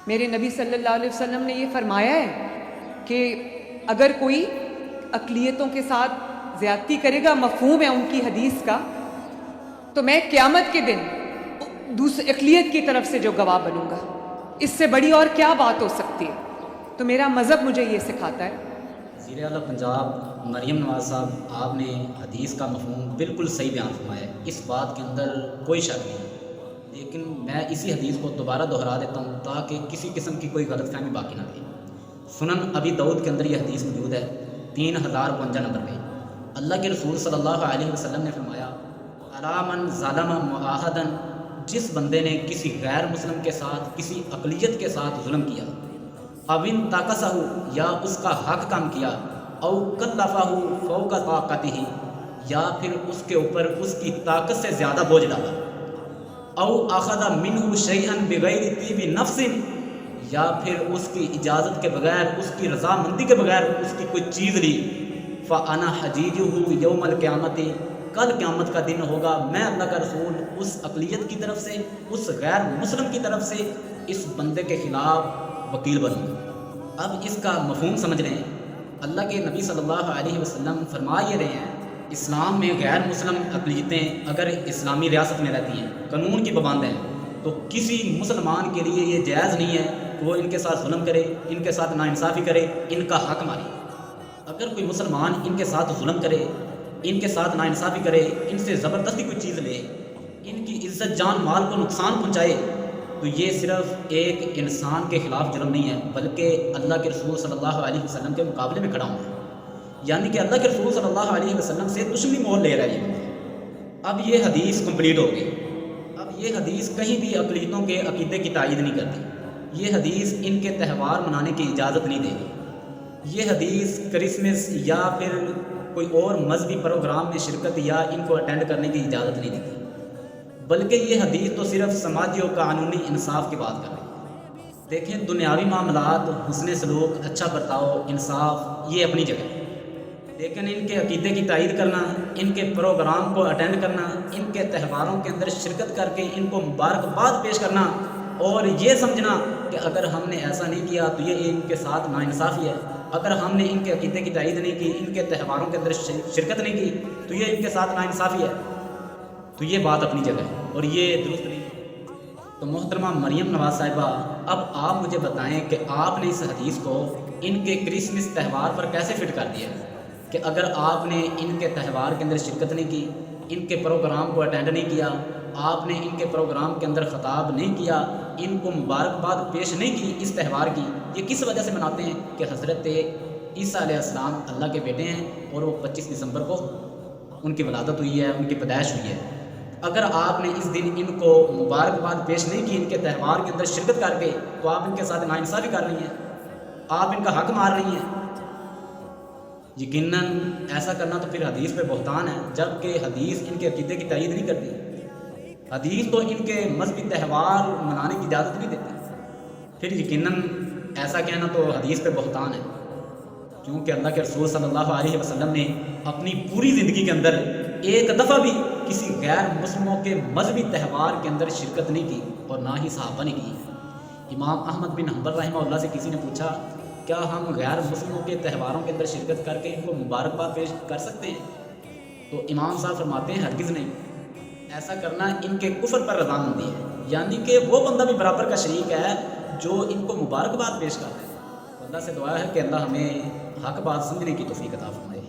میرے نبی صلی اللہ علیہ وسلم نے یہ فرمایا ہے کہ اگر کوئی اقلیتوں کے ساتھ زیادتی کرے گا، مفہوم ہے ان کی حدیث کا، تو میں قیامت کے دن دوسری اقلیت کی طرف سے جو گواہ بنوں گا۔ اس سے بڑی اور کیا بات ہو سکتی ہے؟ تو میرا مذہب مجھے یہ سکھاتا ہے۔ وزیر اعلیٰ پنجاب مریم نواز صاحب، آپ نے حدیث کا مفہوم بالکل صحیح بیان فرمایا ہے، اس بات کے اندر کوئی شک نہیں، لیکن میں اسی حدیث کو دوبارہ دہرا دیتا ہوں تاکہ کسی قسم کی کوئی غلط فہمی باقی نہ رہے۔ سنن ابی داؤد کے اندر یہ حدیث موجود ہے 3052 نمبر پہ۔ اللہ کے رسول صلی اللہ علیہ وسلم نے فرمایا، الا من ظلم معاہدا، جس بندے نے کسی غیر مسلم کے ساتھ، کسی اقلیت کے ساتھ ظلم کیا، اوِن تاکسہ، یا اس کا حق کم کیا، او کلفہ فوق طاقتہ، یا پھر اس کے اوپر اس کی طاقت سے زیادہ بوجھ ڈالا، او اخذ منہ شیئا بغیر طیب نفس، یا پھر اس کی اجازت کے بغیر، اس کی رضامندی کے بغیر اس کی کوئی چیز لی، فانا حجیجہ یوم القیامت، کل قیامت کا دن ہوگا، میں اللہ کا رسول اس اقلیت کی طرف سے، اس غیر مسلم کی طرف سے اس بندے کے خلاف وکیل بنوں گا۔ اب اس کا مفہوم سمجھ لیں، اللہ کے نبی صلی اللہ علیہ وسلم فرما یہ رہے ہیں، اسلام میں غیر مسلم اقلیتیں اگر اسلامی ریاست میں رہتی ہیں، قانون کی پابند ہیں، تو کسی مسلمان کے لیے یہ جائز نہیں ہے کہ وہ ان کے ساتھ ظلم کرے، ان کے ساتھ ناانصافی کرے، ان کا حق مارے۔ اگر کوئی مسلمان ان کے ساتھ ظلم کرے، ان کے ساتھ ناانصافی کرے، ان سے زبردستی کوئی چیز لے، ان کی عزت جان مال کو نقصان پہنچائے، تو یہ صرف ایک انسان کے خلاف جرم نہیں ہے، بلکہ اللہ کے رسول صلی اللہ علیہ وسلم کے مقابلے میں کھڑا ہوں ہے، یعنی کہ اللہ کے رسول صلی اللہ علیہ وسلم سے دشمنی مول لے رہا ہے یہ۔ اب یہ حدیث کمپلیٹ ہو گئی۔ اب یہ حدیث کہیں بھی اقلیتوں کے عقیدے کی تائید نہیں کرتی، یہ حدیث ان کے تہوار منانے کی اجازت نہیں دے گی، یہ حدیث کرسمس یا پھر کوئی اور مذہبی پروگرام میں شرکت یا ان کو اٹینڈ کرنے کی اجازت نہیں دیتی، بلکہ یہ حدیث تو صرف سماجی و قانونی انصاف کی بات کر رہی ہے۔ دیکھیں، دنیاوی معاملات، حسن سلوک، اچھا برتاؤ، انصاف، یہ اپنی جگہ ہے، لیکن ان کے عقیدے کی تائید کرنا، ان کے پروگرام کو اٹینڈ کرنا، ان کے تہواروں کے اندر شرکت کر کے ان کو مبارکباد پیش کرنا اور یہ سمجھنا کہ اگر ہم نے ایسا نہیں کیا تو یہ ان کے ساتھ ناانصافی ہے، اگر ہم نے ان کے عقیدے کی تائید نہیں کی، ان کے تہواروں کے اندر شرکت نہیں کی تو یہ ان کے ساتھ ناانصافی ہے، تو یہ بات اپنی جگہ ہے اور یہ درست نہیں ہے۔ تو محترمہ مریم نواز صاحبہ، اب آپ مجھے بتائیں کہ آپ نے اس حدیث کو ان کے کرسمس تہوار پر کیسے فٹ کر دیا ہے کہ اگر آپ نے ان کے تہوار کے اندر شرکت نہیں کی، ان کے پروگرام کو اٹینڈ نہیں کیا، آپ نے ان کے پروگرام کے اندر خطاب نہیں کیا، ان کو مبارکباد پیش نہیں کی اس تہوار کی، یہ کس وجہ سے مناتے ہیں کہ حضرت عیسیٰ علیہ السلام اللہ کے بیٹے ہیں اور وہ 25 دسمبر کو ان کی ولادت ہوئی ہے، ان کی پیدائش ہوئی ہے۔ اگر آپ نے اس دن ان کو مبارکباد پیش نہیں کی، ان کے تہوار کے اندر شرکت کر کے، تو آپ ان کے ساتھ ناانصافی کر رہی ہیں، آپ ان کا حق مار رہی ہیں۔ یقیناً ایسا کرنا تو پھر حدیث پہ بہتان ہے، جبکہ حدیث ان کے عقیدے کی تائید نہیں کرتی، حدیث تو ان کے مذہبی تہوار منانے کی اجازت نہیں دیتی، پھر یقیناً ایسا کہنا تو حدیث پہ بہتان ہے، کیونکہ اللہ کے رسول صلی اللہ علیہ وسلم نے اپنی پوری زندگی کے اندر ایک دفعہ بھی کسی غیر مسلموں کے مذہبی تہوار کے اندر شرکت نہیں کی اور نہ ہی صحابہ نے کی۔ امام احمد بن حنبل رحمہ اللہ سے کسی نے پوچھا، کیا ہم غیر مسلموں کے تہواروں کے اندر شرکت کر کے ان کو مبارکباد پیش کر سکتے ہیں؟ تو امام صاحب فرماتے ہیں، ہرگز نہیں، ایسا کرنا ان کے کفر پر رضامندی ہے، یعنی کہ وہ بندہ بھی برابر کا شریک ہے جو ان کو مبارکباد پیش کرتا ہے۔ اللہ سے دعا ہے کہ اللہ ہمیں حق بات سمجھنے کی توفیق عطا فرمائے۔